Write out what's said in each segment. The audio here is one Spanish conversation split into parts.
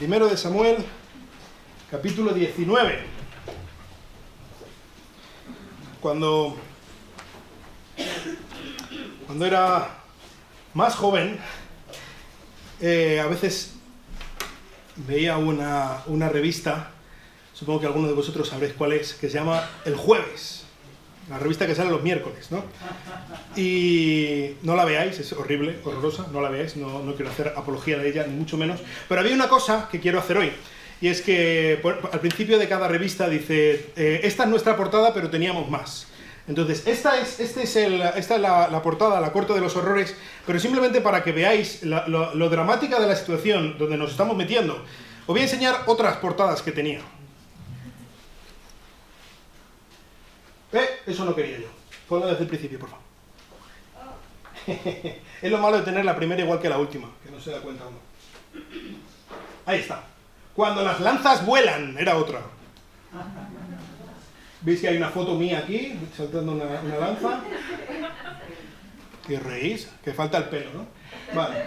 Primero de Samuel, capítulo 19. Cuando era más joven, a veces veía una revista, supongo que alguno de vosotros sabréis cuál es, que se llama El Jueves. La revista que sale los miércoles, ¿no? Y no la veáis, es horrible, horrorosa, no la veáis, no quiero hacer apología de ella, ni mucho menos. Pero había una cosa que quiero hacer hoy, y es que al principio de cada revista dice, esta es nuestra portada, pero teníamos más. Entonces, esta es la portada, la corte de los horrores, pero simplemente para que veáis lo dramática de la situación donde nos estamos metiendo. Os voy a enseñar otras portadas que tenía. Eso no quería yo. Ponlo desde el principio, por favor. Es lo malo de tener la primera igual que la última, que no se da cuenta uno. Ahí está. Cuando las lanzas vuelan, era otra. ¿Veis que hay una foto mía aquí, saltando una lanza? ¿Qué reís? Que falta el pelo, ¿no? Vale.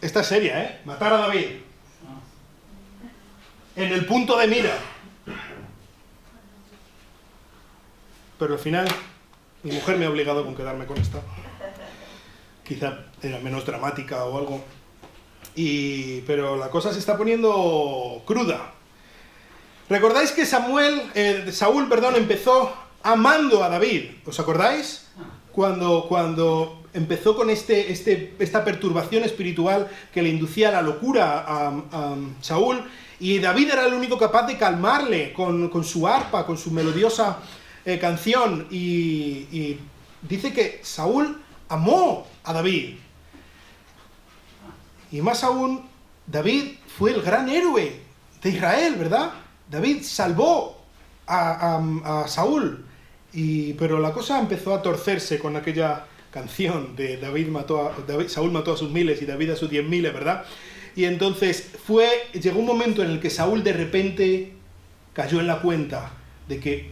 Esta es seria, ¿eh? Matar a David. En el punto de mira. Pero al final, mi mujer me ha obligado con quedarme con esta. Quizá era menos dramática o algo. Pero la cosa se está poniendo cruda. ¿Recordáis que Saúl, empezó amando a David? ¿Os acordáis? Cuando empezó con esta perturbación espiritual que le inducía a la locura a Saúl, y David era el único capaz de calmarle con su arpa, con su melodiosa canción, y dice que Saúl amó a David. Y más aún, David fue el gran héroe de Israel, ¿verdad? David salvó a Saúl, pero la cosa empezó a torcerse con aquella canción de Saúl mató a sus miles y David a sus 10.000, ¿verdad? Y entonces llegó un momento en el que Saúl de repente cayó en la cuenta de que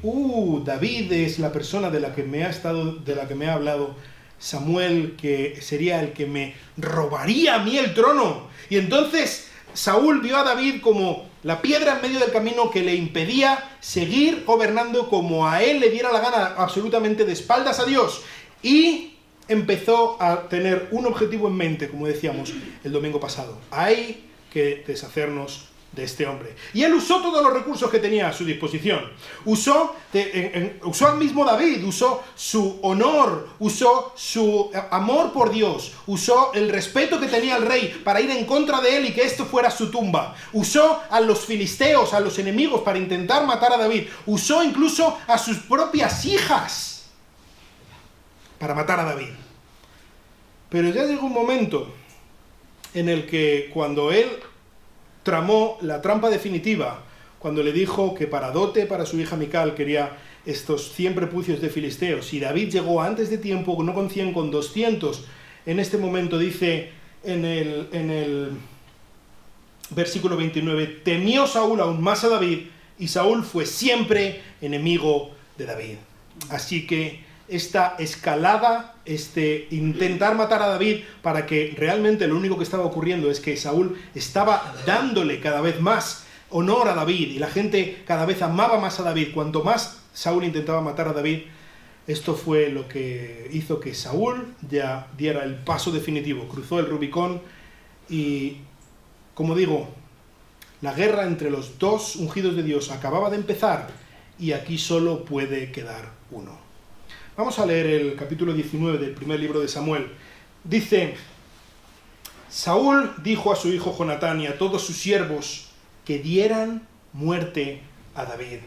David es la persona de la que me ha hablado Samuel, que sería el que me robaría a mí el trono. Y entonces Saúl vio a David como la piedra en medio del camino que le impedía seguir gobernando como a él le diera la gana, absolutamente de espaldas a Dios. Y empezó a tener un objetivo en mente, como decíamos el domingo pasado. Hay que deshacernos de este hombre. Y él usó todos los recursos que tenía a su disposición. Usó al mismo David, usó su honor, usó su amor por Dios, usó el respeto que tenía el rey para ir en contra de él y que esto fuera su tumba. Usó a los filisteos, a los enemigos, para intentar matar a David. Usó incluso a sus propias hijas para matar a David. Pero ya llegó un momento en el que cuando él tramó la trampa definitiva, cuando le dijo que para dote para su hija Mical quería estos 100 prepucios de filisteos, y David llegó antes de tiempo, no con 100, con 200, en este momento dice en el versículo 29, temió Saúl aún más a David, y Saúl fue siempre enemigo de David. Así que esta escalada, intentar matar a David, para que realmente lo único que estaba ocurriendo es que Saúl estaba dándole cada vez más honor a David, y la gente cada vez amaba más a David. Cuanto más Saúl intentaba matar a David, esto fue lo que hizo que Saúl ya diera el paso definitivo, cruzó el Rubicón, y, como digo, la guerra entre los dos ungidos de Dios acababa de empezar, y aquí solo puede quedar uno. Vamos a leer el capítulo 19 del primer libro de Samuel. Dice: Saúl dijo a su hijo Jonatán y a todos sus siervos que dieran muerte a David.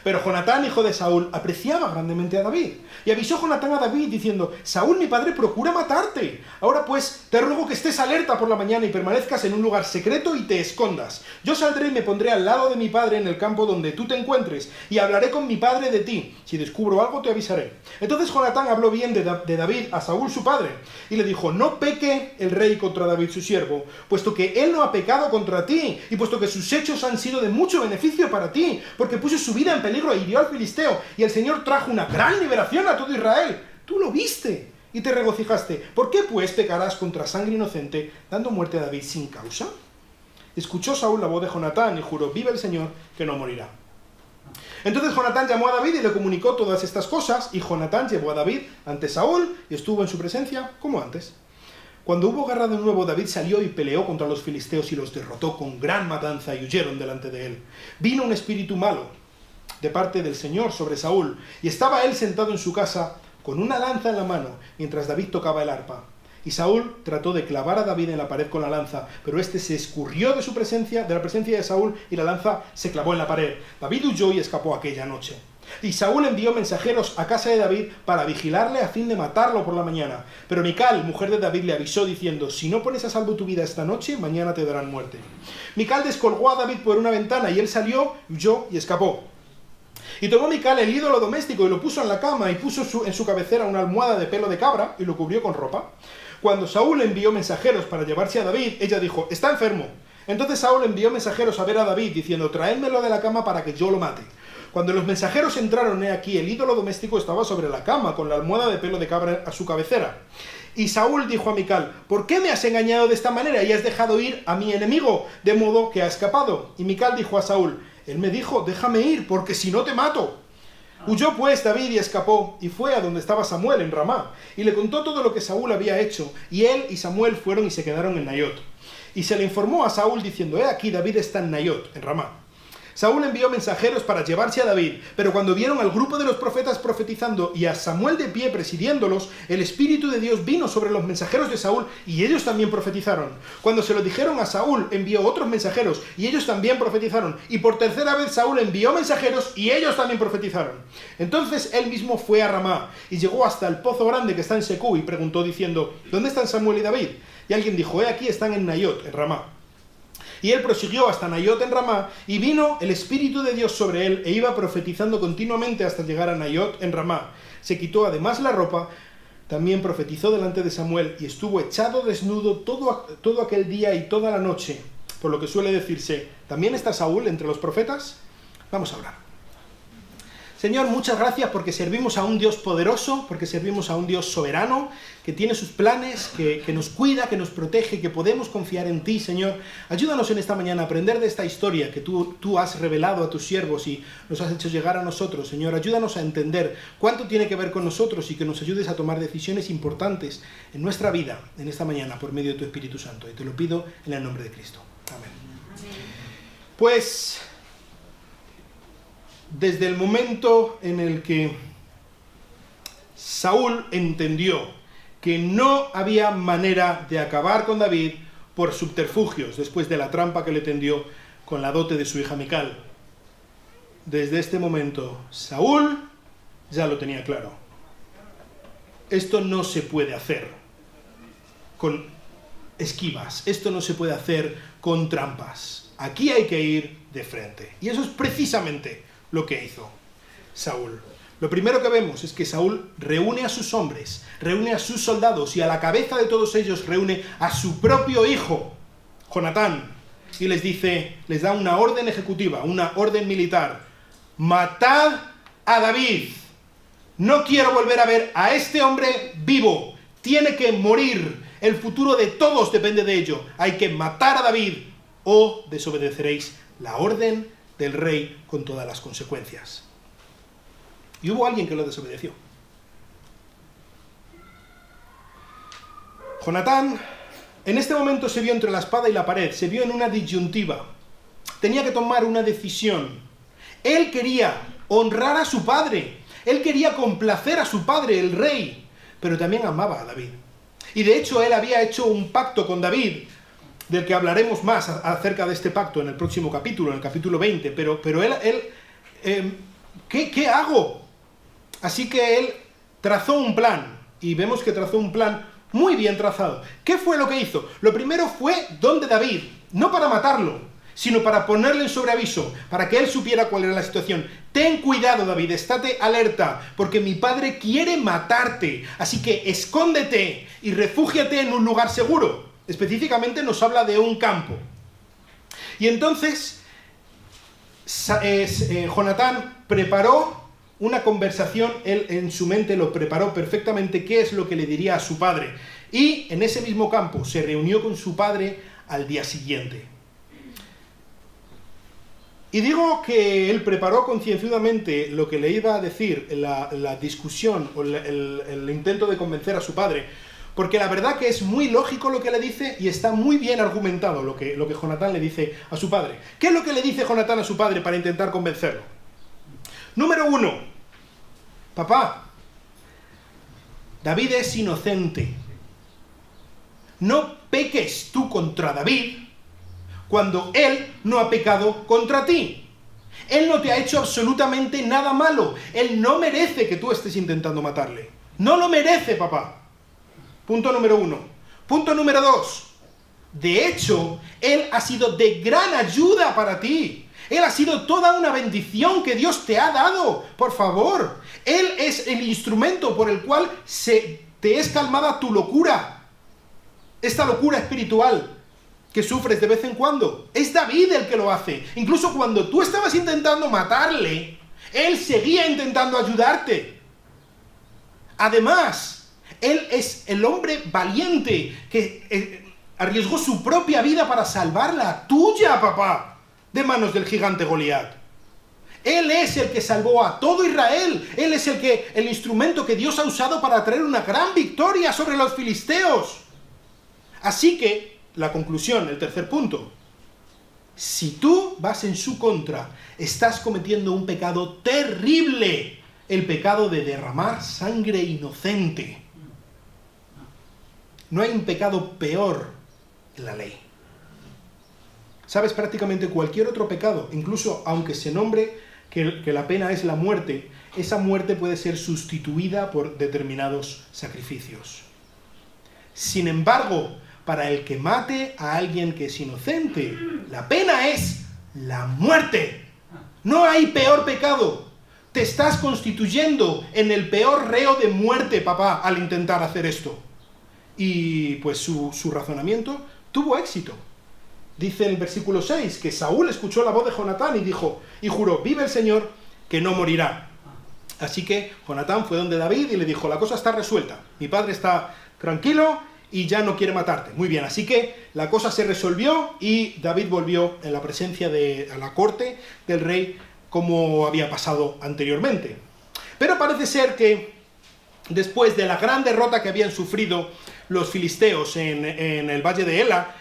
Pero Jonatán, hijo de Saúl, apreciaba grandemente a David. Y avisó Jonatán a David diciendo: Saúl, mi padre, procura matarte. Ahora pues, te ruego que estés alerta por la mañana y permanezcas en un lugar secreto y te escondas. Yo saldré y me pondré al lado de mi padre en el campo donde tú te encuentres, y hablaré con mi padre de ti. Si descubro algo, te avisaré. Entonces Jonatán habló bien de David a Saúl su padre, y le dijo: no peque el rey contra David su siervo, puesto que él no ha pecado contra ti, y puesto que sus hechos han sido de mucho beneficio para ti, porque puso su vida en peligro e hirió al filisteo, y el Señor trajo una gran liberación a todo Israel. Tú lo viste y te regocijaste. ¿Por qué pues pecarás contra sangre inocente, dando muerte a David sin causa? Escuchó Saúl la voz de Jonatán y juró: vive el Señor, que no morirá. Entonces Jonatán llamó a David y le comunicó todas estas cosas, y Jonatán llevó a David ante Saúl y estuvo en su presencia como antes. Cuando hubo guerra de nuevo, David salió y peleó contra los filisteos y los derrotó con gran matanza y huyeron delante de él. Vino un espíritu malo de parte del Señor sobre Saúl, y estaba él sentado en su casa con una lanza en la mano, mientras David tocaba el arpa. Y Saúl trató de clavar a David en la pared con la lanza, pero éste se escurrió de la presencia de Saúl, y la lanza se clavó en la pared. David huyó y escapó aquella noche. Y Saúl envió mensajeros a casa de David para vigilarle a fin de matarlo por la mañana. Pero Mical, mujer de David, le avisó diciendo: si no pones a salvo tu vida esta noche, mañana te darán muerte. Mical descolgó a David por una ventana, y él salió, huyó y escapó. Y tomó Mical el ídolo doméstico y lo puso en la cama, y puso en su cabecera una almohada de pelo de cabra y lo cubrió con ropa. Cuando Saúl envió mensajeros para llevarse a David, ella dijo: está enfermo. Entonces Saúl envió mensajeros a ver a David, diciendo: traédmelo de la cama para que yo lo mate. Cuando los mensajeros entraron, he aquí, el ídolo doméstico estaba sobre la cama, con la almohada de pelo de cabra a su cabecera. Y Saúl dijo a Mical: ¿por qué me has engañado de esta manera y has dejado ir a mi enemigo, de modo que ha escapado? Y Mical dijo a Saúl: él me dijo: déjame ir, porque si no te mato. Huyó pues David y escapó, y fue a donde estaba Samuel en Ramá, y le contó todo lo que Saúl había hecho, y él y Samuel fueron y se quedaron en Naiot. Y se le informó a Saúl diciendo: he aquí, David está en Naiot, en Ramá. Saúl envió mensajeros para llevarse a David, pero cuando vieron al grupo de los profetas profetizando y a Samuel de pie presidiéndolos, el Espíritu de Dios vino sobre los mensajeros de Saúl y ellos también profetizaron. Cuando se lo dijeron a Saúl, envió otros mensajeros y ellos también profetizaron. Y por tercera vez Saúl envió mensajeros y ellos también profetizaron. Entonces él mismo fue a Ramá y llegó hasta el pozo grande que está en Secú y preguntó diciendo: ¿dónde están Samuel y David? Y alguien dijo: he aquí, están en Naiot, en Ramá. Y él prosiguió hasta Naiot en Ramá, y vino el Espíritu de Dios sobre él, e iba profetizando continuamente hasta llegar a Naiot en Ramá. Se quitó además la ropa, también profetizó delante de Samuel, y estuvo echado desnudo todo aquel día y toda la noche. Por lo que suele decirse: ¿también está Saúl entre los profetas? Vamos a orar. Señor, muchas gracias porque servimos a un Dios poderoso, porque servimos a un Dios soberano, que tiene sus planes, que nos cuida, que nos protege, que podemos confiar en ti, Señor. Ayúdanos en esta mañana a aprender de esta historia que tú has revelado a tus siervos y nos has hecho llegar a nosotros, Señor. Ayúdanos a entender cuánto tiene que ver con nosotros y que nos ayudes a tomar decisiones importantes en nuestra vida en esta mañana por medio de tu Espíritu Santo. Y te lo pido en el nombre de Cristo. Amén. Pues desde el momento en el que Saúl entendió que no había manera de acabar con David por subterfugios, después de la trampa que le tendió con la dote de su hija Mical, desde este momento Saúl ya lo tenía claro. Esto no se puede hacer con esquivas, esto no se puede hacer con trampas. Aquí hay que ir de frente. Y eso es precisamente lo que hizo Saúl. Lo primero que vemos es que Saúl reúne a sus hombres, reúne a sus soldados y a la cabeza de todos ellos reúne a su propio hijo, Jonatán, y les dice, les da una orden ejecutiva, una orden militar: matad a David. No quiero volver a ver a este hombre vivo. Tiene que morir. El futuro de todos depende de ello. Hay que matar a David o desobedeceréis la orden del rey con todas las consecuencias. Y hubo alguien que lo desobedeció. Jonatán en este momento se vio entre la espada y la pared, se vio en una disyuntiva. Tenía que tomar una decisión. Él quería honrar a su padre, él quería complacer a su padre, el rey, pero también amaba a David. Y de hecho él había hecho un pacto con David, del que hablaremos más acerca de este pacto en el próximo capítulo, en el capítulo 20, pero ¿qué hago? Así que él trazó un plan, y vemos que trazó un plan muy bien trazado. ¿Qué fue lo que hizo? Lo primero fue donde David, no para matarlo, sino para ponerle en sobreaviso, para que él supiera cuál era la situación. Ten cuidado, David, estate alerta, porque mi padre quiere matarte, así que escóndete y refúgiate en un lugar seguro. Específicamente nos habla de un campo. Y entonces Jonatán preparó una conversación, él en su mente lo preparó perfectamente, qué es lo que le diría a su padre. Y en ese mismo campo se reunió con su padre al día siguiente. Y digo que él preparó concienzudamente lo que le iba a decir en la discusión o el intento de convencer a su padre, porque la verdad que es muy lógico lo que le dice y está muy bien argumentado lo que Jonatán le dice a su padre. ¿Qué es lo que le dice Jonatán a su padre para intentar convencerlo? Número 1. Papá, David es inocente. No peques tú contra David cuando él no ha pecado contra ti. Él no te ha hecho absolutamente nada malo. Él no merece que tú estés intentando matarle. No lo merece, papá. Punto número 1. Punto número 2. De hecho, él ha sido de gran ayuda para ti. Él ha sido toda una bendición que Dios te ha dado. Por favor. Él es el instrumento por el cual te es calmada tu locura. Esta locura espiritual que sufres de vez en cuando. Es David el que lo hace. Incluso cuando tú estabas intentando matarle, él seguía intentando ayudarte. Además, él es el hombre valiente que arriesgó su propia vida para salvar la tuya, papá, de manos del gigante Goliat. Él es el que salvó a todo Israel. Él es el instrumento que Dios ha usado para traer una gran victoria sobre los filisteos. Así que, la conclusión, el tercer punto. Si tú vas en su contra, estás cometiendo un pecado terrible. El pecado de derramar sangre inocente. No hay un pecado peor en la ley. ¿Sabes? Prácticamente cualquier otro pecado, incluso aunque se nombre que la pena es la muerte, esa muerte puede ser sustituida por determinados sacrificios. Sin embargo, para el que mate a alguien que es inocente, la pena es la muerte. No hay peor pecado. Te estás constituyendo en el peor reo de muerte, papá, al intentar hacer esto. Y pues su razonamiento tuvo éxito. Dice el versículo 6 que Saúl escuchó la voz de Jonatán y dijo, y juró, vive el Señor, que no morirá. Así que Jonatán fue donde David y le dijo, la cosa está resuelta, mi padre está tranquilo y ya no quiere matarte. Muy bien, así que la cosa se resolvió y David volvió en la presencia a la corte del rey como había pasado anteriormente. Pero parece ser que después de la gran derrota que habían sufrido los filisteos en el valle de Ela,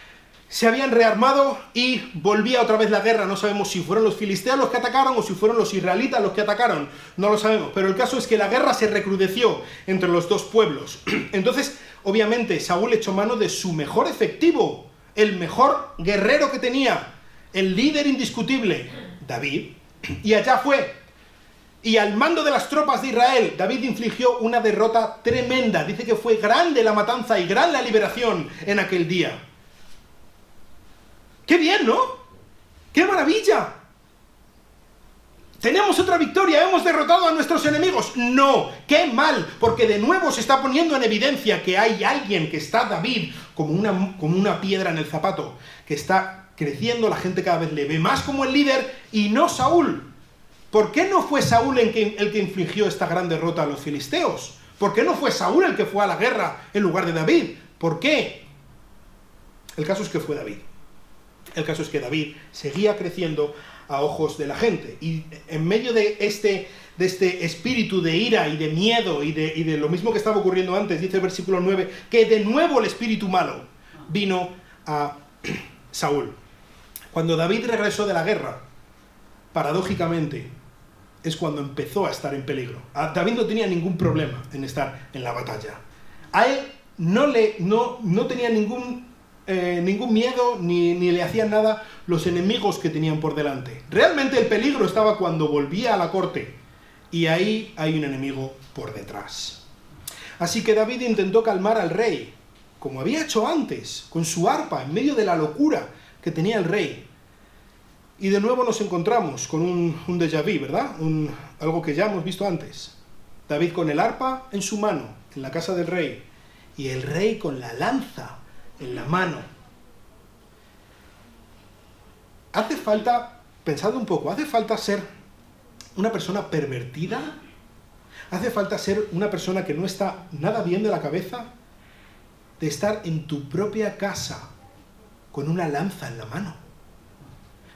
se habían rearmado y volvía otra vez la guerra. No sabemos si fueron los filisteos los que atacaron o si fueron los israelitas los que atacaron. No lo sabemos, pero el caso es que la guerra se recrudeció entre los dos pueblos. Entonces, obviamente, Saúl echó mano de su mejor efectivo, el mejor guerrero que tenía, el líder indiscutible, David, y allá fue. Y al mando de las tropas de Israel, David infligió una derrota tremenda. Dice que fue grande la matanza y gran la liberación en aquel día. ¡Qué bien!, ¿no? ¡Qué maravilla! ¡Tenemos otra victoria! ¡Hemos derrotado a nuestros enemigos! ¡No! ¡Qué mal! Porque de nuevo se está poniendo en evidencia que hay alguien que está David como una piedra en el zapato, que está creciendo, la gente cada vez le ve más como el líder y no Saúl. ¿Por qué no fue Saúl el que infligió esta gran derrota a los filisteos? ¿Por qué no fue Saúl el que fue a la guerra en lugar de David? ¿Por qué? El caso es que fue David. El caso es que David seguía creciendo a ojos de la gente. Y en medio de este espíritu de ira y de miedo y de lo mismo que estaba ocurriendo antes, dice el versículo 9, que de nuevo el espíritu malo vino a Saúl. Cuando David regresó de la guerra, paradójicamente, es cuando empezó a estar en peligro. David no tenía ningún problema en estar en la batalla. A él no tenía ningún miedo ni le hacían nada los enemigos que tenían por delante. Realmente el peligro estaba cuando volvía a la corte y ahí hay un enemigo por detrás. Así que David intentó calmar al rey, como había hecho antes, con su arpa, en medio de la locura que tenía el rey. Y de nuevo nos encontramos con un déjà vu, ¿verdad? Algo que ya hemos visto antes. David con el arpa en su mano, en la casa del rey, y el rey con la lanza en la mano. Hace falta, pensad un poco, hace falta ser una persona pervertida, hace falta ser una persona que no está nada bien de la cabeza, de estar en tu propia casa con una lanza en la mano.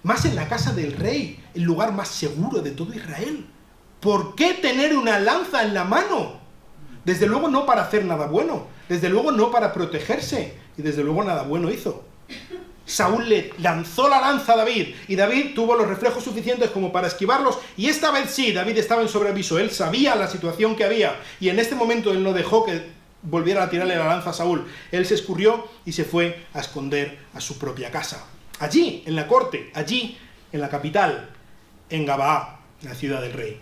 más en la casa del rey, el lugar más seguro de todo Israel. ¿Por qué tener una lanza en la mano? Desde luego no para hacer nada bueno, desde luego no para protegerse, y desde luego nada bueno hizo. Saúl le lanzó la lanza a David, y David tuvo los reflejos suficientes como para esquivarlos, y esta vez sí, David estaba en sobreaviso, él sabía la situación que había, y en este momento él no dejó que volviera a tirarle la lanza a Saúl. Él se escurrió y se fue a esconder a su propia casa. Allí, en la corte, allí, en la capital, en Gabaa, la ciudad del rey.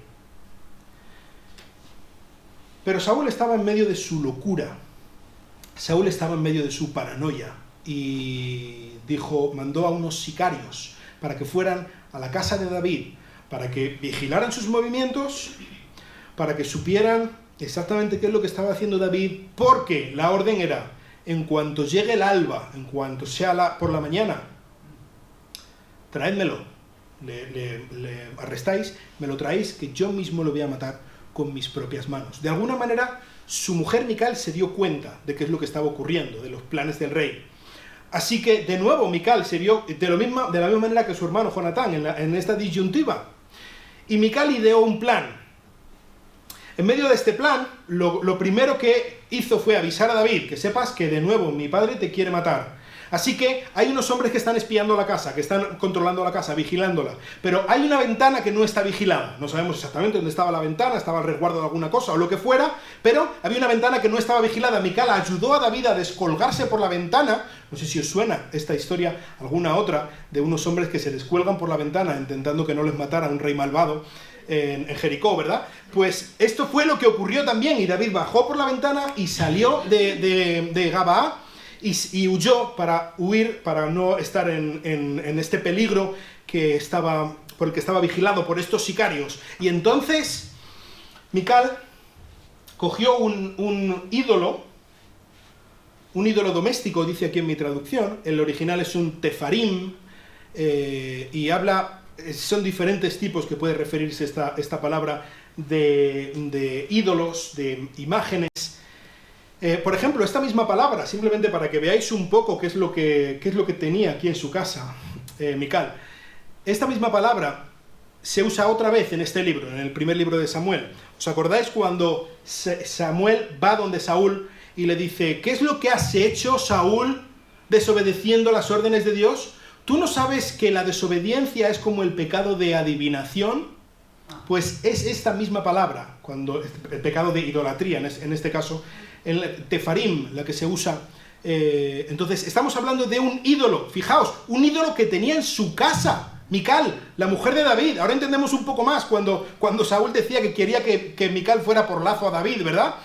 Pero Saúl estaba en medio de su locura, Saúl estaba en medio de su paranoia, y mandó a unos sicarios para que fueran a la casa de David, para que vigilaran sus movimientos, para que supieran exactamente qué es lo que estaba haciendo David, porque la orden era, en cuanto llegue el alba, en cuanto sea por la mañana, traédmelo, le arrestáis, me lo traéis, que yo mismo lo voy a matar con mis propias manos. De alguna manera, su mujer Mical se dio cuenta de qué es lo que estaba ocurriendo, de los planes del rey. Así que, de nuevo, Mical se vio de la misma manera que su hermano Jonatán, en esta disyuntiva. Y Mical ideó un plan. En medio de este plan, lo primero que hizo fue avisar a David, que sepas que, de nuevo, mi padre te quiere matar. Así que hay unos hombres que están espiando la casa, que están controlando la casa, vigilándola. Pero hay una ventana que no está vigilada. No sabemos exactamente dónde estaba la ventana, estaba al resguardo de alguna cosa o lo que fuera, pero había una ventana que no estaba vigilada. Mical ayudó a David a descolgarse por la ventana. No sé si os suena esta historia, alguna otra, de unos hombres que se descuelgan por la ventana intentando que no les matara un rey malvado en Jericó, ¿verdad? Pues esto fue lo que ocurrió también, y David bajó por la ventana y salió de Gabaa, y huyó para huir, para no estar en este peligro por el que estaba vigilado por estos sicarios. Y entonces Mical cogió un ídolo doméstico, dice aquí en mi traducción. El original es un tefarim, y son diferentes tipos que puede referirse esta palabra de ídolos, de imágenes. Por ejemplo, esta misma palabra, simplemente para que veáis un poco qué es lo que tenía aquí en su casa, Mical. Esta misma palabra se usa otra vez en este libro, en el primer libro de Samuel. ¿Os acordáis cuando Samuel va donde Saúl y le dice: ¿qué es lo que has hecho, Saúl, desobedeciendo las órdenes de Dios? ¿Tú no sabes que la desobediencia es como el pecado de adivinación? Pues es esta misma palabra, el pecado de idolatría, en este caso, el tefarim, la que se usa. Entonces, estamos hablando de un ídolo, fijaos, un ídolo que tenía en su casa, Mical, la mujer de David. Ahora entendemos un poco más cuando Saúl decía que quería que Mical fuera por lazo a David, ¿verdad?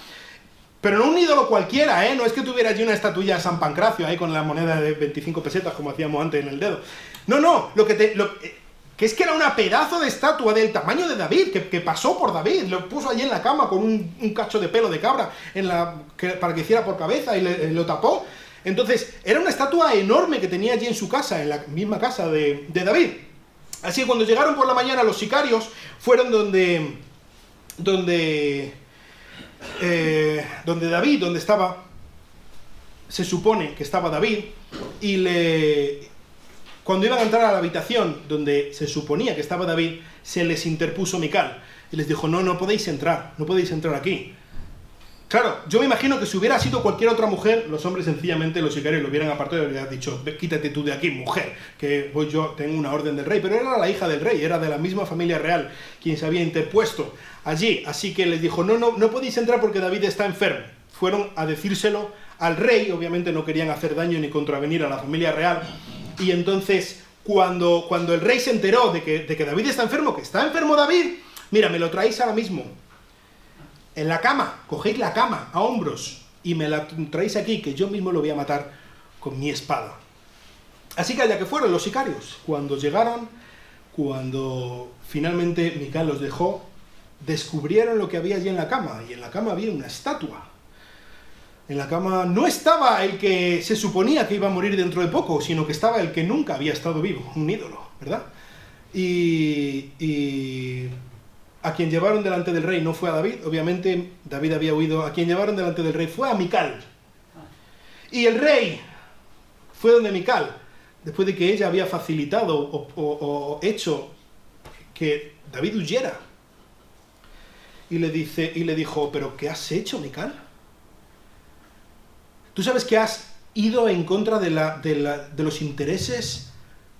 Pero no un ídolo cualquiera, ¿eh? No es que tuviera allí una estatuilla de San Pancracio ahí con la moneda de 25 pesetas como hacíamos antes en el dedo. No, que es que era una pedazo de estatua del tamaño de David, que pasó por David, lo puso allí en la cama con un cacho de pelo de cabra para que hiciera por cabeza y lo tapó. Entonces, era una estatua enorme que tenía allí en su casa, en la misma casa de David. Así que cuando llegaron por la mañana los sicarios, fueron donde David, donde estaba, se supone que estaba David, y cuando iban a entrar a la habitación donde se suponía que estaba David, se les interpuso Mical y les dijo: no podéis entrar aquí. Claro, yo me imagino que si hubiera sido cualquier otra mujer, los hombres sencillamente, los sicarios, lo hubieran apartado y le hubieran dicho: quítate tú de aquí, mujer, que voy yo, tengo una orden del rey. Pero era la hija del rey, era de la misma familia real quien se había interpuesto allí. Así que les dijo: no podéis entrar porque David está enfermo. Fueron a decírselo al rey, obviamente no querían hacer daño ni contravenir a la familia real. Y entonces, cuando el rey se enteró de que David está enfermo, que está enfermo David, mira, me lo traéis ahora mismo, en la cama, cogéis la cama a hombros y me la traéis aquí, que yo mismo lo voy a matar con mi espada. Así que allá que fueron los sicarios, cuando llegaron, cuando finalmente Mical los dejó, descubrieron lo que había allí en la cama, y en la cama había una estatua. En la cama no estaba el que se suponía que iba a morir dentro de poco, sino que estaba el que nunca había estado vivo, un ídolo, ¿verdad? Y a quien llevaron delante del rey no fue a David, obviamente David había huido. A quien llevaron delante del rey fue a Mical. Y el rey fue donde Mical, después de que ella había facilitado o hecho que David huyera. Y le dijo, ¿pero qué has hecho, Mical? ¿Tú sabes que has ido en contra de los intereses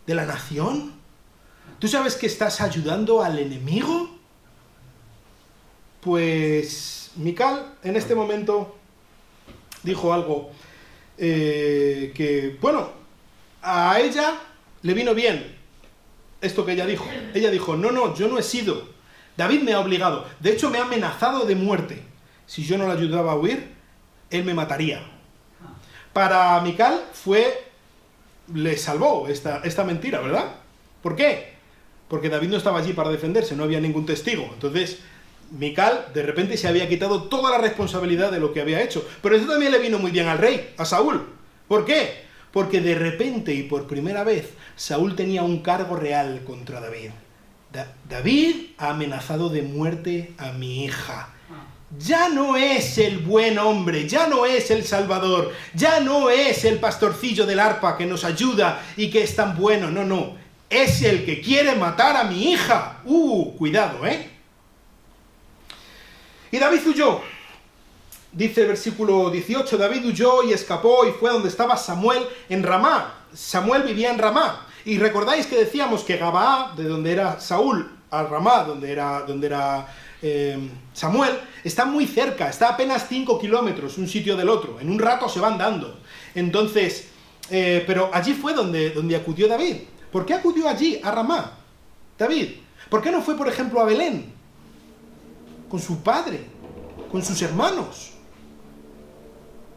de la nación? ¿Tú sabes que estás ayudando al enemigo? Pues Mical en este momento dijo algo que, bueno, a ella le vino bien esto que ella dijo. Ella dijo, no, yo no he sido. David me ha obligado. De hecho, me ha amenazado de muerte. Si yo no le ayudaba a huir, él me mataría. Para Mical le salvó esta mentira, ¿verdad? ¿Por qué? Porque David no estaba allí para defenderse, no había ningún testigo. Entonces, Mical de repente se había quitado toda la responsabilidad de lo que había hecho. Pero eso también le vino muy bien al rey, a Saúl. ¿Por qué? Porque de repente y por primera vez, Saúl tenía un cargo real contra David. David ha amenazado de muerte a mi hija. Ya no es el buen hombre, ya no es el salvador, ya no es el pastorcillo del arpa que nos ayuda y que es tan bueno, no. Es el que quiere matar a mi hija. Cuidado, ¿eh? Y David huyó. Dice el versículo 18, David huyó y escapó y fue donde estaba Samuel en Ramá. Samuel vivía en Ramá. Y recordáis que decíamos que Gabaa, de donde era Saúl, a Ramá, donde era Samuel, está muy cerca, está a apenas 5 kilómetros un sitio del otro. En un rato se van dando. Entonces, pero allí fue donde acudió David. ¿Por qué acudió allí, a Ramá, David? ¿Por qué no fue, por ejemplo, a Belén? Con su padre, con sus hermanos.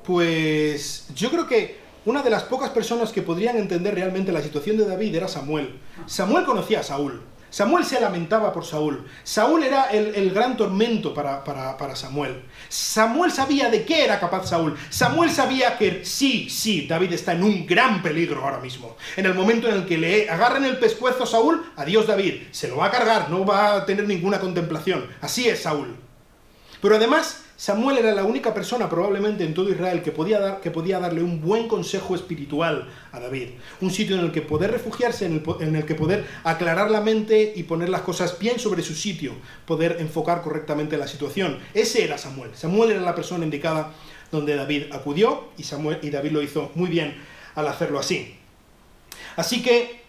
Pues yo creo que una de las pocas personas que podrían entender realmente la situación de David era Samuel. Samuel conocía a Saúl. Samuel se lamentaba por Saúl. Saúl era el gran tormento para Samuel. Samuel sabía de qué era capaz Saúl. Samuel sabía que sí, David está en un gran peligro ahora mismo. En el momento en el que le agarren el pescuezo a Saúl, adiós David. Se lo va a cargar, no va a tener ninguna contemplación. Así es Saúl. Pero además, Samuel era la única persona probablemente en todo Israel que podía darle un buen consejo espiritual a David. Un sitio en el que poder refugiarse, en el que poder aclarar la mente y poner las cosas bien sobre su sitio, poder enfocar correctamente la situación. Ese era Samuel. Samuel era la persona indicada donde David acudió y David lo hizo muy bien al hacerlo así. Así que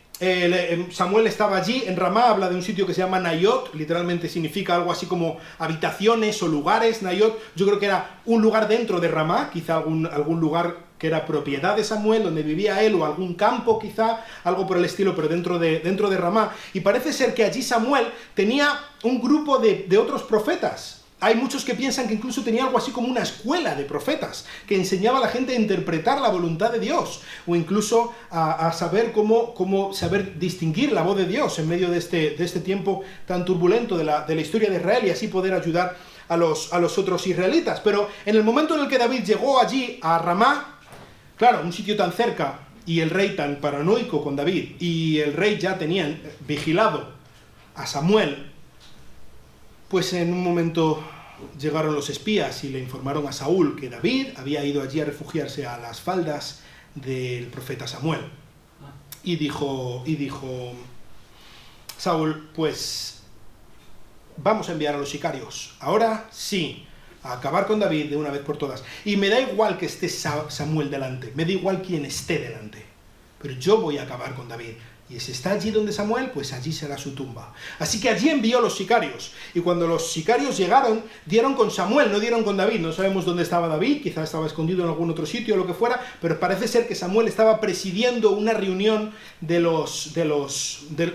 Samuel estaba allí, en Ramá, habla de un sitio que se llama Nayot, literalmente significa algo así como habitaciones o lugares. Nayot, yo creo que era un lugar dentro de Ramá, quizá algún lugar que era propiedad de Samuel, donde vivía él, o algún campo quizá, algo por el estilo, pero dentro de Ramá. Y parece ser que allí Samuel tenía un grupo de otros profetas. Hay muchos que piensan que incluso tenía algo así como una escuela de profetas, que enseñaba a la gente a interpretar la voluntad de Dios, o incluso a saber cómo saber distinguir la voz de Dios en medio de este tiempo tan turbulento de la historia de Israel, y así poder ayudar a los otros israelitas. Pero en el momento en el que David llegó allí a Ramá, claro, un sitio tan cerca, y el rey tan paranoico con David, y el rey ya tenía vigilado a Samuel, pues en un momento llegaron los espías y le informaron a Saúl que David había ido allí a refugiarse a las faldas del profeta Samuel. Y dijo Saúl, pues vamos a enviar a los sicarios. Ahora sí, a acabar con David de una vez por todas. Y me da igual que esté Samuel delante, me da igual quién esté delante, pero yo voy a acabar con David. Y si está allí donde Samuel, pues allí será su tumba. Así que allí envió los sicarios. Y cuando los sicarios llegaron, dieron con Samuel, no dieron con David. No sabemos dónde estaba David, quizás estaba escondido en algún otro sitio o lo que fuera, pero parece ser que Samuel estaba presidiendo una reunión de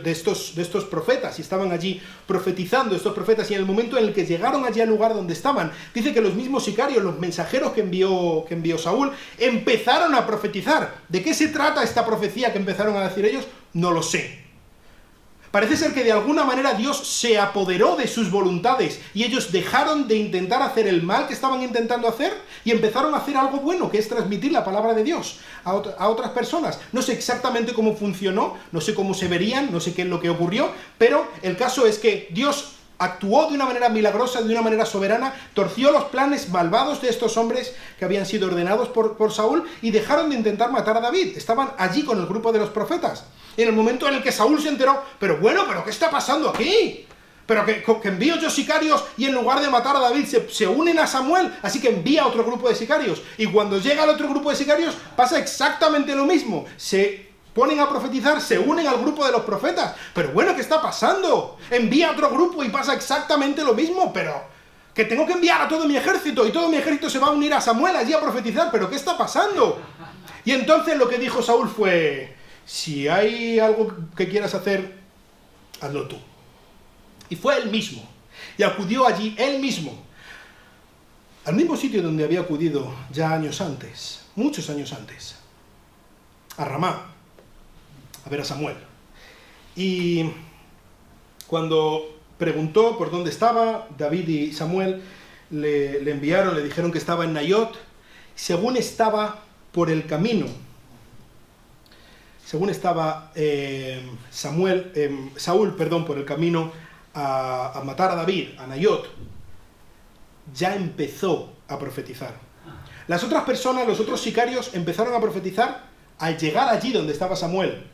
estos profetas, y estaban allí profetizando estos profetas, y en el momento en el que llegaron allí al lugar donde estaban, dice que los mismos sicarios, los mensajeros que envió Saúl, empezaron a profetizar. ¿De qué se trata esta profecía que empezaron a decir ellos? No lo sé. Parece ser que de alguna manera Dios se apoderó de sus voluntades y ellos dejaron de intentar hacer el mal que estaban intentando hacer y empezaron a hacer algo bueno, que es transmitir la palabra de Dios a otras personas. No sé exactamente cómo funcionó, no sé cómo se verían, no sé qué es lo que ocurrió, pero el caso es que Dios actuó de una manera milagrosa, de una manera soberana, torció los planes malvados de estos hombres que habían sido ordenados por Saúl y dejaron de intentar matar a David. Estaban allí con el grupo de los profetas. Y en el momento en el que Saúl se enteró, pero ¿qué está pasando aquí? Pero que envío yo sicarios y en lugar de matar a David se unen a Samuel, así que envía a otro grupo de sicarios. Y cuando llega el otro grupo de sicarios pasa exactamente lo mismo. Se ponen a profetizar, se unen al grupo de los profetas. Pero ¿qué está pasando? Envía a otro grupo y pasa exactamente lo mismo, pero que tengo que enviar a todo mi ejército y todo mi ejército se va a unir a Samuel allí a profetizar. ¿Pero qué está pasando? Y entonces lo que dijo Saúl fue, si hay algo que quieras hacer, hazlo tú. Y fue él mismo, y acudió allí él mismo, al mismo sitio donde había acudido ya años antes, muchos años antes, a Ramá, a ver a Samuel. Y cuando preguntó por dónde estaba, David y Samuel le enviaron, le dijeron que estaba en Nayot, según estaba por el camino, según estaba Saúl, por el camino a matar a David, a Nayot, ya empezó a profetizar. Las otras personas, los otros sicarios, empezaron a profetizar al llegar allí donde estaba Samuel.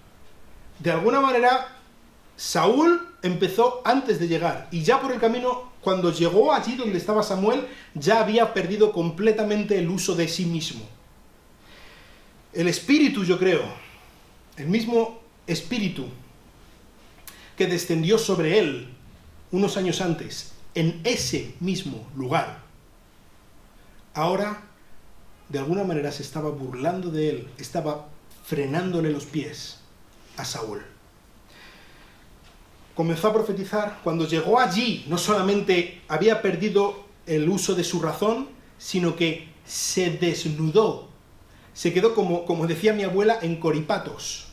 De alguna manera, Saúl empezó antes de llegar, y ya por el camino, cuando llegó allí donde estaba Samuel, ya había perdido completamente el uso de sí mismo. El espíritu, yo creo, el mismo espíritu que descendió sobre él unos años antes, en ese mismo lugar, ahora, de alguna manera, se estaba burlando de él, estaba frenándole los pies a Saúl. Comenzó a profetizar. Cuando llegó allí, no solamente había perdido el uso de su razón, sino que se desnudó. Se quedó, como decía mi abuela, en coripatos.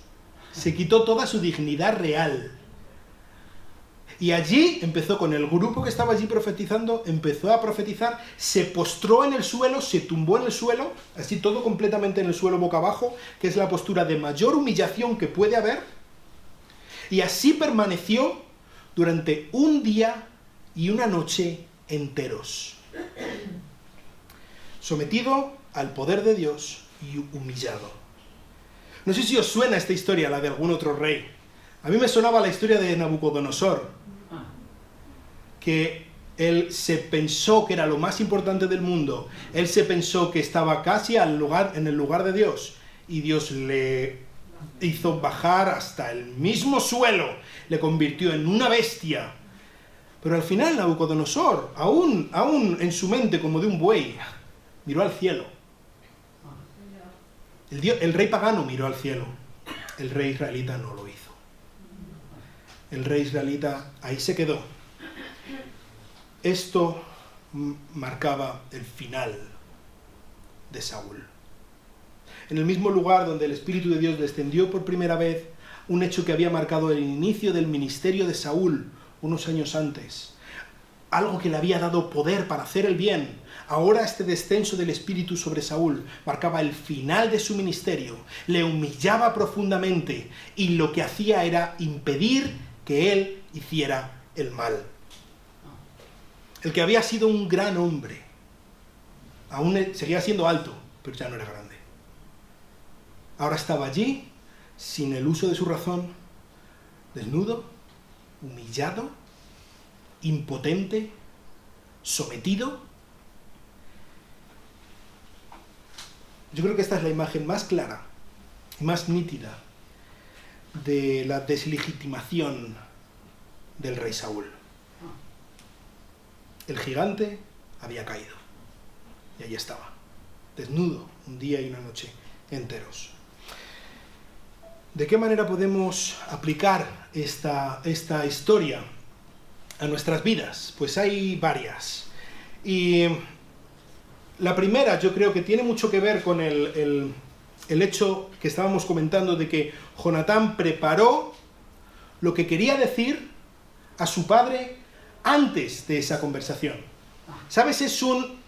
Se quitó toda su dignidad real. Y allí empezó con el grupo que estaba allí profetizando, empezó a profetizar, se postró en el suelo, se tumbó en el suelo, así todo completamente en el suelo boca abajo, que es la postura de mayor humillación que puede haber, y así permaneció durante un día y una noche enteros, sometido al poder de Dios y humillado. No sé si os suena esta historia, la de algún otro rey. A mí me sonaba la historia de Nabucodonosor, que él se pensó que era lo más importante del mundo, él se pensó que estaba casi en el lugar de Dios, y Dios le hizo bajar hasta el mismo suelo, le convirtió en una bestia. Pero al final Nabucodonosor, aún en su mente como de un buey, miró al cielo. El rey pagano miró al cielo, el rey israelita no lo hizo. El rey israelita ahí se quedó. Esto marcaba el final de Saúl. En el mismo lugar donde el Espíritu de Dios descendió por primera vez, un hecho que había marcado el inicio del ministerio de Saúl unos años antes, algo que le había dado poder para hacer el bien. Ahora este descenso del Espíritu sobre Saúl marcaba el final de su ministerio, le humillaba profundamente y lo que hacía era impedir que él hiciera el mal. El que había sido un gran hombre, aún seguía siendo alto, pero ya no era grande. Ahora estaba allí, sin el uso de su razón, desnudo, humillado, impotente, sometido. Yo creo que esta es la imagen más clara y más nítida de la deslegitimación del rey Saúl. El gigante había caído y allí estaba, desnudo, un día y una noche enteros. ¿De qué manera podemos aplicar esta historia a nuestras vidas? Pues hay varias. Y la primera yo creo que tiene mucho que ver con el hecho que estábamos comentando de que Jonatán preparó lo que quería decir a su padre antes de esa conversación. ¿Sabes? Es un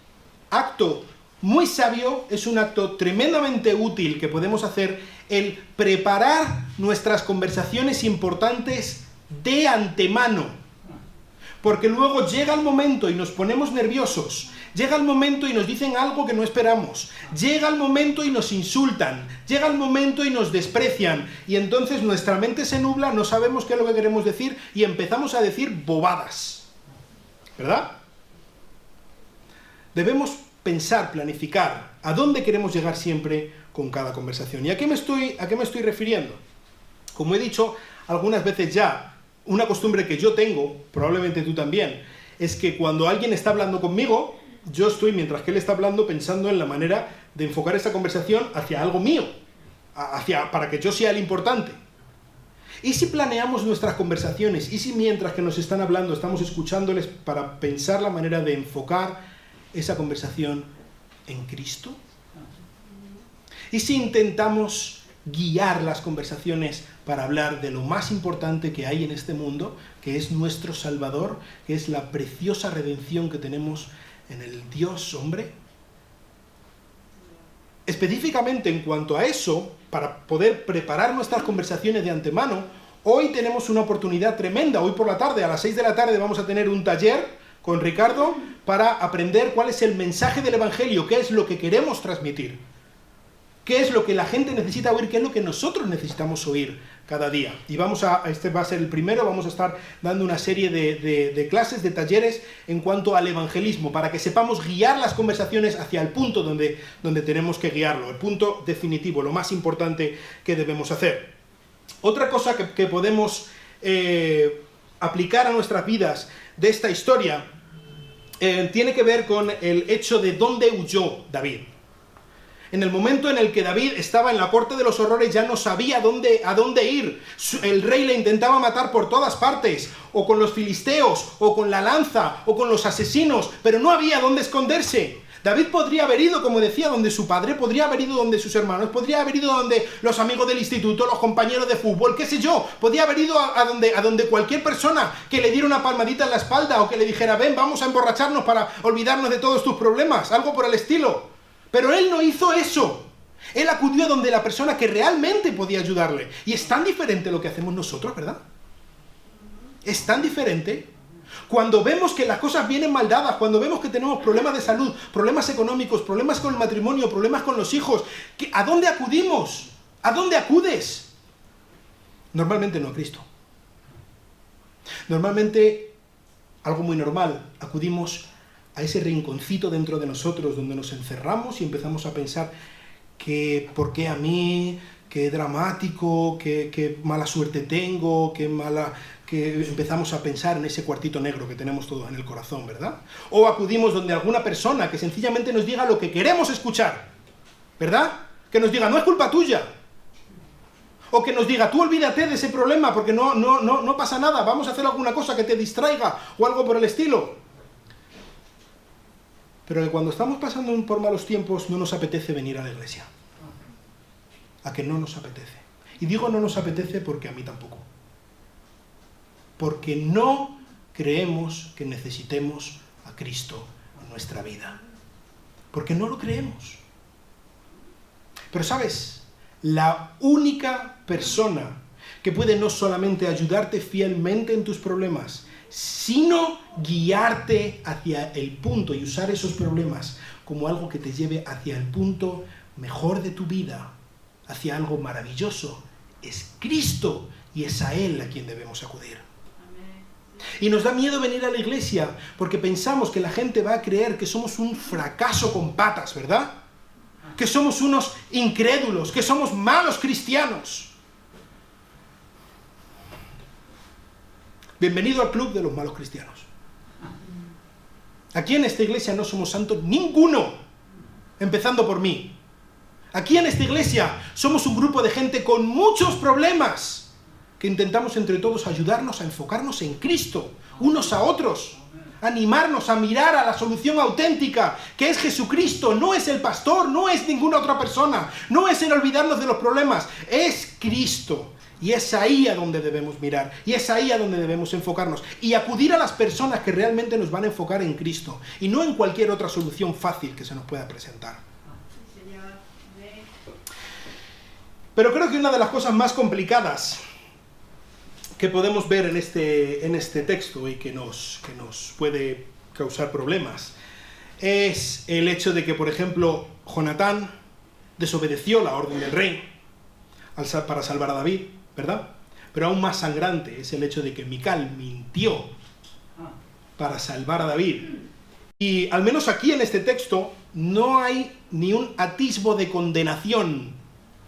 acto muy sabio, es un acto tremendamente útil que podemos hacer, el preparar nuestras conversaciones importantes de antemano. Porque luego llega el momento y nos ponemos nerviosos, llega el momento y nos dicen algo que no esperamos, llega el momento y nos insultan, llega el momento y nos desprecian, y entonces nuestra mente se nubla, no sabemos qué es lo que queremos decir y empezamos a decir bobadas, ¿verdad? Debemos pensar, planificar, a dónde queremos llegar siempre con cada conversación. ¿Y a qué me estoy refiriendo? Como he dicho algunas veces ya, una costumbre que yo tengo, probablemente tú también, es que cuando alguien está hablando conmigo, yo estoy, mientras que él está hablando, pensando en la manera de enfocar esa conversación hacia algo mío, para que yo sea el importante. ¿Y si planeamos nuestras conversaciones? ¿Y si mientras que nos están hablando estamos escuchándoles para pensar la manera de enfocar esa conversación en Cristo? ¿Y si intentamos guiar las conversaciones para hablar de lo más importante que hay en este mundo, que es nuestro Salvador, que es la preciosa redención que tenemos en el Dios hombre? Específicamente en cuanto a eso, para poder preparar nuestras conversaciones de antemano, hoy tenemos una oportunidad tremenda. Hoy por la tarde, a las 6 de la tarde, vamos a tener un taller con Ricardo para aprender cuál es el mensaje del Evangelio, qué es lo que queremos transmitir, qué es lo que la gente necesita oír, qué es lo que nosotros necesitamos oír cada día. Y este va a ser el primero, vamos a estar dando una serie de clases, de talleres en cuanto al evangelismo, para que sepamos guiar las conversaciones hacia el punto donde tenemos que guiarlo, el punto definitivo, lo más importante que debemos hacer. Otra cosa que podemos aplicar a nuestras vidas de esta historia tiene que ver con el hecho de dónde huyó David. En el momento en el que David estaba en la corte de los horrores, ya no sabía a dónde ir. El rey le intentaba matar por todas partes, o con los filisteos, o con la lanza, o con los asesinos, pero no había dónde esconderse. David podría haber ido, como decía, donde su padre, podría haber ido donde sus hermanos, podría haber ido donde los amigos del instituto, los compañeros de fútbol, qué sé yo, podría haber ido a donde cualquier persona que le diera una palmadita en la espalda, o que le dijera, ven, vamos a emborracharnos para olvidarnos de todos tus problemas, algo por el estilo. Pero él no hizo eso. Él acudió a donde la persona que realmente podía ayudarle. Y es tan diferente lo que hacemos nosotros, ¿verdad? Es tan diferente. Cuando vemos que las cosas vienen mal dadas, cuando vemos que tenemos problemas de salud, problemas económicos, problemas con el matrimonio, problemas con los hijos, ¿a dónde acudimos? ¿A dónde acudes? Normalmente no a Cristo. Normalmente, algo muy normal, acudimos a ese rinconcito dentro de nosotros donde nos encerramos y empezamos a pensar que ¿por qué a mí? Qué dramático, qué mala suerte tengo, que empezamos a pensar en ese cuartito negro que tenemos todos en el corazón, ¿verdad? O acudimos donde alguna persona que sencillamente nos diga lo que queremos escuchar, ¿verdad? Que nos diga, no es culpa tuya. O que nos diga, tú olvídate de ese problema porque no pasa nada, vamos a hacer alguna cosa que te distraiga o algo por el estilo. Pero que cuando estamos pasando por malos tiempos no nos apetece venir a la iglesia. A que no nos apetece. Y digo no nos apetece porque a mí tampoco. Porque no creemos que necesitemos a Cristo en nuestra vida. Porque no lo creemos. Pero ¿sabes? La única persona que puede no solamente ayudarte fielmente en tus problemas, sino guiarte hacia el punto y usar esos problemas como algo que te lleve hacia el punto mejor de tu vida, hacia algo maravilloso, es Cristo, y es a Él a quien debemos acudir. Y nos da miedo venir a la iglesia porque pensamos que la gente va a creer que somos un fracaso con patas, ¿verdad? Que somos unos incrédulos, que somos malos cristianos. Bienvenido al club de los malos cristianos. Aquí en esta iglesia no somos santos ninguno, empezando por mí. Aquí en esta iglesia somos un grupo de gente con muchos problemas, que intentamos entre todos ayudarnos a enfocarnos en Cristo, unos a otros, animarnos a mirar a la solución auténtica, que es Jesucristo, no es el pastor, no es ninguna otra persona, no es el olvidarnos de los problemas, es Cristo. Y es ahí a donde debemos mirar, y es ahí a donde debemos enfocarnos, y acudir a las personas que realmente nos van a enfocar en Cristo, y no en cualquier otra solución fácil que se nos pueda presentar. Pero creo que una de las cosas más complicadas que podemos ver en este texto y que nos puede causar problemas es el hecho de que, por ejemplo, Jonatán desobedeció la orden del rey para salvar a David, ¿verdad? Pero aún más sangrante es el hecho de que Mical mintió para salvar a David. Y al menos aquí en este texto no hay ni un atisbo de condenación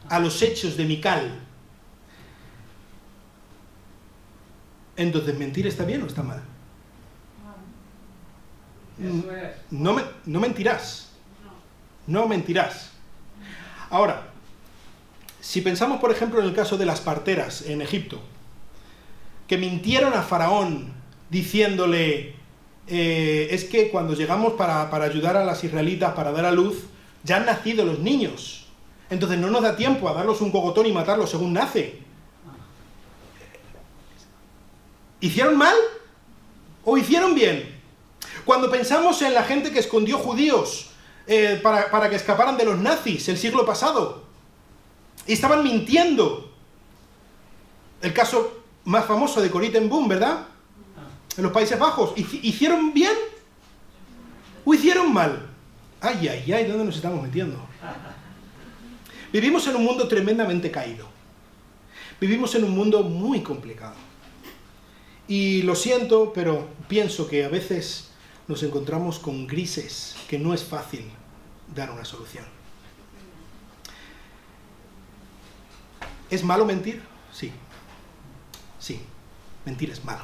a los hechos de Mical. Entonces, ¿mentir está bien o está mal? No mentirás. No mentirás. Ahora, si pensamos, por ejemplo, en el caso de las parteras en Egipto, que mintieron a Faraón diciéndole, es que cuando llegamos para ayudar a las israelitas para dar a luz, ya han nacido los niños. Entonces no nos da tiempo a darlos un cogotón y matarlos según nace. ¿Hicieron mal o hicieron bien? Cuando pensamos en la gente que escondió judíos para que escaparan de los nazis el siglo pasado, y estaban mintiendo. El caso más famoso de Corrie ten Boom, ¿verdad? En los Países Bajos. ¿Hicieron bien o hicieron mal? Ay, ay, ay, ¿dónde nos estamos metiendo? Vivimos en un mundo tremendamente caído. Vivimos en un mundo muy complicado. Y lo siento, pero pienso que a veces nos encontramos con grises que no es fácil dar una solución. ¿Es malo mentir? Sí. Sí, mentir es malo.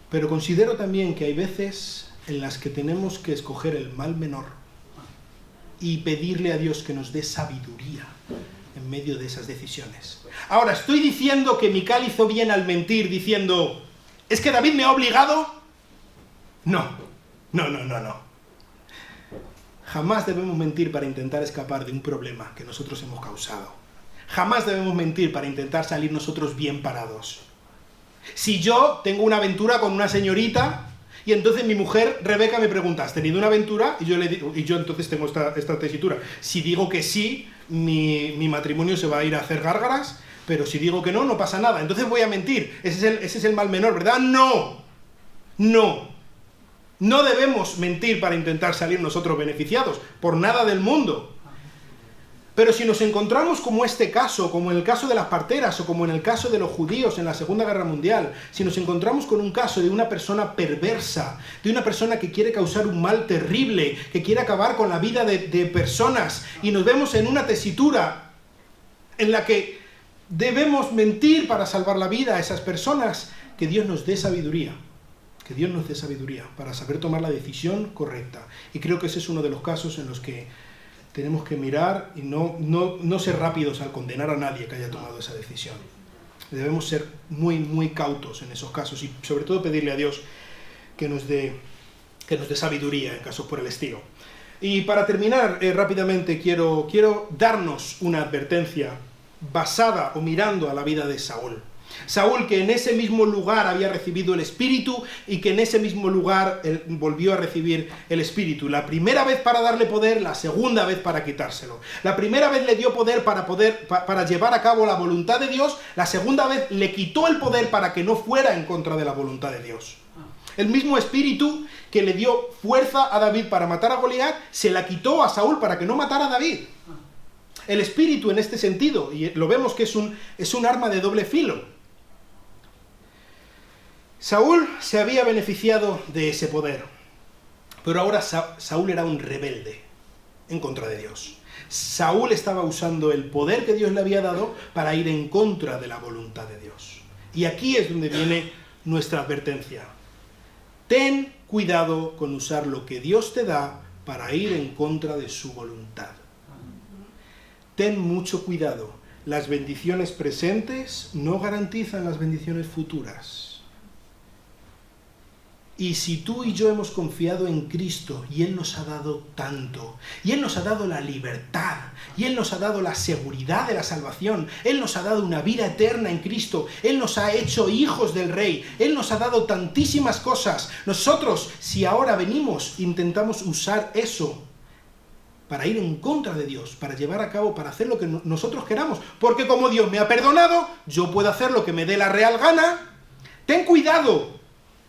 Pero considero también que hay veces en las que tenemos que escoger el mal menor y pedirle a Dios que nos dé sabiduría en medio de esas decisiones. Ahora, ¿estoy diciendo que Mical hizo bien al mentir diciendo, ¿es que David me ha obligado? No. Jamás debemos mentir para intentar escapar de un problema que nosotros hemos causado. Jamás debemos mentir para intentar salir nosotros bien parados. Si yo tengo una aventura con una señorita y entonces mi mujer, Rebeca, me pregunta, ¿has tenido una aventura? Y yo entonces tengo esta tesitura. Si digo que sí, mi matrimonio se va a ir a hacer gárgaras, pero si digo que no, no pasa nada. Entonces voy a mentir. Ese es el mal menor, ¿verdad? No. No debemos mentir para intentar salir nosotros beneficiados, por nada del mundo. Pero si nos encontramos como este caso, como en el caso de las parteras o como en el caso de los judíos en la Segunda Guerra Mundial, si nos encontramos con un caso de una persona perversa, de una persona que quiere causar un mal terrible, que quiere acabar con la vida de personas, y nos vemos en una tesitura en la que debemos mentir para salvar la vida a esas personas, que Dios nos dé sabiduría. Que Dios nos dé sabiduría para saber tomar la decisión correcta. Y creo que ese es uno de los casos en los que tenemos que mirar y no ser rápidos al condenar a nadie que haya tomado esa decisión. Debemos ser muy, muy cautos en esos casos y sobre todo pedirle a Dios que nos dé sabiduría en casos por el estilo. Y para terminar rápidamente quiero darnos una advertencia basada o mirando a la vida de Saúl. Saúl, que en ese mismo lugar había recibido el Espíritu y que en ese mismo lugar volvió a recibir el Espíritu. La primera vez para darle poder, la segunda vez para quitárselo. La primera vez le dio poder para llevar a cabo la voluntad de Dios, la segunda vez le quitó el poder para que no fuera en contra de la voluntad de Dios. El mismo Espíritu que le dio fuerza a David para matar a Goliat, se la quitó a Saúl para que no matara a David. El Espíritu en este sentido, y lo vemos que es un arma de doble filo. Saúl se había beneficiado de ese poder, pero ahora Saúl era un rebelde en contra de Dios. Saúl estaba usando el poder que Dios le había dado para ir en contra de la voluntad de Dios. Y aquí es donde viene nuestra advertencia. Ten cuidado con usar lo que Dios te da para ir en contra de su voluntad. Ten mucho cuidado. Las bendiciones presentes no garantizan las bendiciones futuras. Y si tú y yo hemos confiado en Cristo y Él nos ha dado tanto, y Él nos ha dado la libertad, y Él nos ha dado la seguridad de la salvación, Él nos ha dado una vida eterna en Cristo, Él nos ha hecho hijos del Rey, Él nos ha dado tantísimas cosas. Nosotros, si ahora venimos, intentamos usar eso para ir en contra de Dios, para llevar a cabo, para hacer lo que nosotros queramos. Porque como Dios me ha perdonado, yo puedo hacer lo que me dé la real gana. Ten cuidado,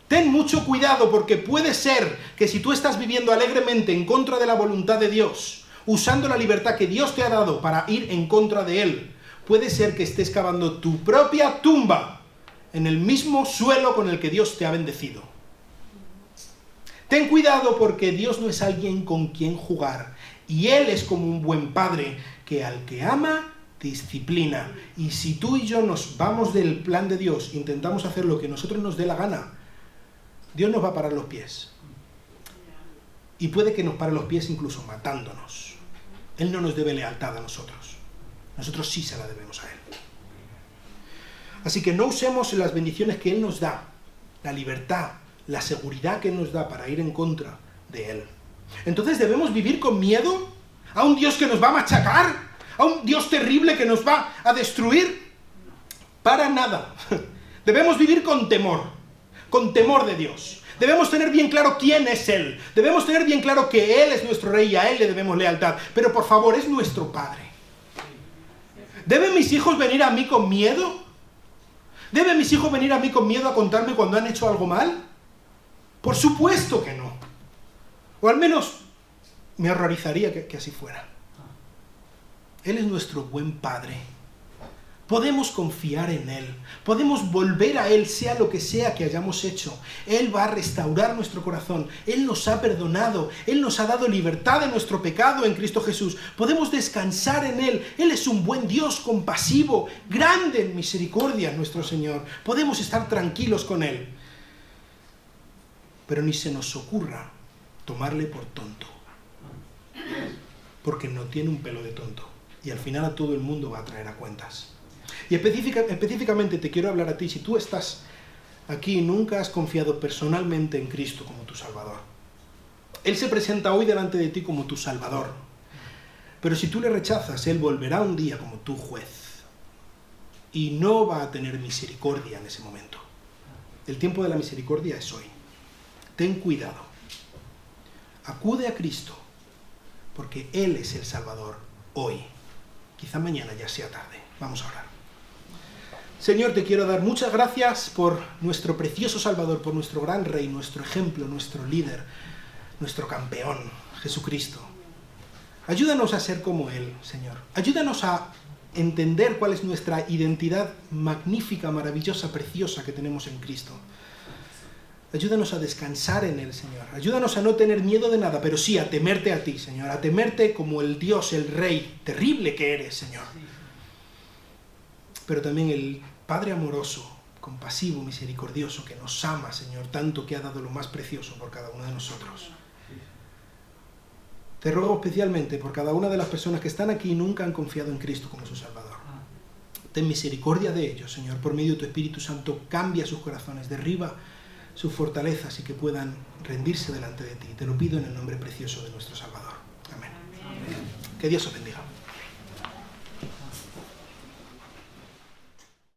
ten mucho cuidado, porque puede ser que si tú estás viviendo alegremente en contra de la voluntad de Dios, usando la libertad que Dios te ha dado para ir en contra de Él, puede ser que estés cavando tu propia tumba en el mismo suelo con el que Dios te ha bendecido. Ten cuidado, porque Dios no es alguien con quien jugar. Y Él es como un buen padre que al que ama, disciplina. Y si tú y yo nos vamos del plan de Dios, intentamos hacer lo que nosotros nos dé la gana, Dios nos va a parar los pies. Y puede que nos pare los pies incluso matándonos. Él no nos debe lealtad a nosotros. Nosotros sí se la debemos a Él. Así que no usemos las bendiciones que Él nos da, la libertad, la seguridad que Él nos da para ir en contra de Él. Entonces, ¿debemos vivir con miedo a un Dios que nos va a machacar? ¿A un Dios terrible que nos va a destruir? Para nada. Debemos vivir con temor de Dios. Debemos tener bien claro quién es Él. Debemos tener bien claro que Él es nuestro Rey y a Él le debemos lealtad. Pero por favor, es nuestro Padre. ¿Deben mis hijos venir a mí con miedo? ¿Deben mis hijos venir a mí con miedo a contarme cuando han hecho algo mal? Por supuesto que no. O al menos me horrorizaría que así fuera. Él es nuestro buen Padre. Podemos confiar en Él. Podemos volver a Él, sea lo que sea que hayamos hecho. Él va a restaurar nuestro corazón. Él nos ha perdonado. Él nos ha dado libertad de nuestro pecado en Cristo Jesús. Podemos descansar en Él. Él es un buen Dios compasivo, grande en misericordia, nuestro Señor. Podemos estar tranquilos con Él. Pero ni se nos ocurra tomarle por tonto, porque no tiene un pelo de tonto, y al final a todo el mundo va a traer a cuentas. Y específicamente te quiero hablar a ti, si tú estás aquí y nunca has confiado personalmente en Cristo como tu Salvador. Él se presenta hoy delante de ti como tu Salvador, pero si tú le rechazas, Él volverá un día como tu juez, y no va a tener misericordia en ese momento. El tiempo de la misericordia es hoy. Ten cuidado. Acude a Cristo, porque Él es el Salvador hoy. Quizá mañana ya sea tarde. Vamos a orar. Señor, te quiero dar muchas gracias por nuestro precioso Salvador, por nuestro gran Rey, nuestro ejemplo, nuestro líder, nuestro campeón, Jesucristo. Ayúdanos a ser como Él, Señor. Ayúdanos a entender cuál es nuestra identidad magnífica, maravillosa, preciosa que tenemos en Cristo. Ayúdanos a descansar en Él, Señor. Ayúdanos a no tener miedo de nada, pero sí a temerte a ti, Señor. A temerte como el Dios, el Rey terrible que eres, Señor. Pero también el Padre amoroso, compasivo, misericordioso, que nos ama, Señor, tanto que ha dado lo más precioso por cada uno de nosotros. Te ruego especialmente por cada una de las personas que están aquí y nunca han confiado en Cristo como su Salvador. Ten misericordia de ellos, Señor. Por medio de tu Espíritu Santo, cambia sus corazones, derriba sus fortalezas y que puedan rendirse delante de ti. Te lo pido en el nombre precioso de nuestro Salvador. Amén. Que Dios os bendiga.